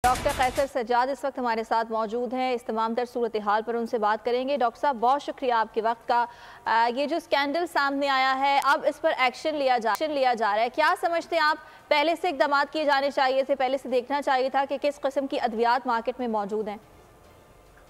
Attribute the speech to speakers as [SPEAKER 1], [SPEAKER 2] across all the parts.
[SPEAKER 1] Doctor कैसर सज्जाद इस वक्त हमारे साथ मौजूद हैं। इस तमाम तर सूरत हाल पर उनसे बात करेंगे। डॉक्टर साहब, बहुत शुक्रिया आपके वक्त का। ये जो स्कैंडल सामने आया है, अब इस पर एक्शन लिया जा रहा है, क्या समझते हैं आप? पहले से इकदाम किए जाने चाहिए थे, पहले से देखना चाहिए था कि किस किस्म की अद्वियात मार्केट में मौजूद हैं?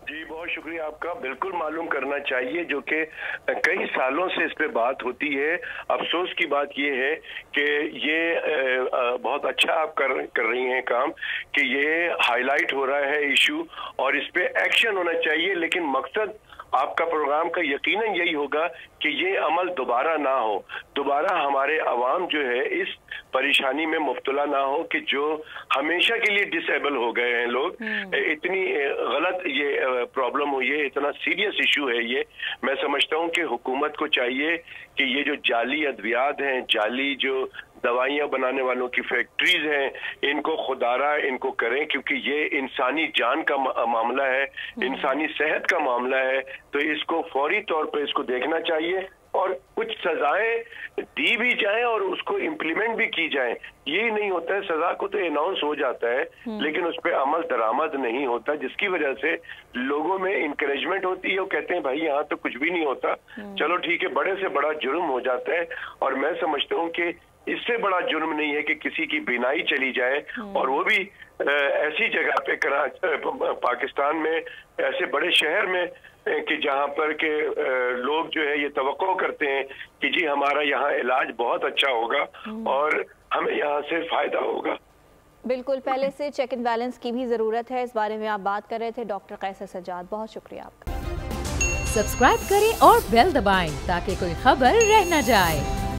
[SPEAKER 2] जी, बहुत शुक्रिया आपका। बिल्कुल मालूम करना चाहिए, जो कि कई सालों से इस पे बात होती है। अफसोस की बात ये है कि ये बहुत अच्छा आप कर रही हैं काम कि ये हाईलाइट हो रहा है इशू और इस पे एक्शन होना चाहिए। लेकिन मकसद आपका प्रोग्राम का यकीनन यही होगा कि ये अमल दोबारा ना हो, दोबारा हमारे अवाम जो है इस परेशानी में मुब्तला ना हो कि जो हमेशा के लिए डिसेबल हो गए हैं लोग। इतनी गलत ये प्रॉब्लम हुई है, इतना सीरियस इशू है ये। मैं समझता हूँ कि हुकूमत को चाहिए कि ये जो जाली अद्वियात हैं, जाली जो दवाइयां बनाने वालों की फैक्ट्रीज हैं, इनको खुदारा इनको करें, क्योंकि ये इंसानी जान का मामला है, इंसानी सेहत का मामला है। तो इसको फौरी तौर पर इसको देखना चाहिए और कुछ सजाएं दी भी जाएं और उसको इम्प्लीमेंट भी की जाएं। ये नहीं होता है, सजा को तो अनाउंस हो जाता है लेकिन उस पर अमल दरामद नहीं होता, जिसकी वजह से लोगों में इंकरेजमेंट होती है। वो कहते हैं भाई यहाँ तो कुछ भी नहीं होता, चलो ठीक है, बड़े से बड़ा जुर्म हो जाता है। और मैं समझता हूँ कि इससे बड़ा जुर्म नहीं है कि किसी की बीनाई चली जाए, और वो भी ऐसी जगह पे पाकिस्तान में ऐसे बड़े शहर में कि जहां पर के लोग जो है ये तवक्को करते हैं कि जी हमारा यहाँ इलाज बहुत अच्छा होगा और हमें यहाँ से फायदा होगा।
[SPEAKER 1] बिल्कुल, पहले से चेक एंड बैलेंस की भी जरूरत है। इस बारे में आप बात कर रहे थे डॉक्टर कैसर सज्जाद, बहुत शुक्रिया आपका।
[SPEAKER 3] सब्सक्राइब करें और बेल दबाएं ताकि कोई खबर रह न जाए।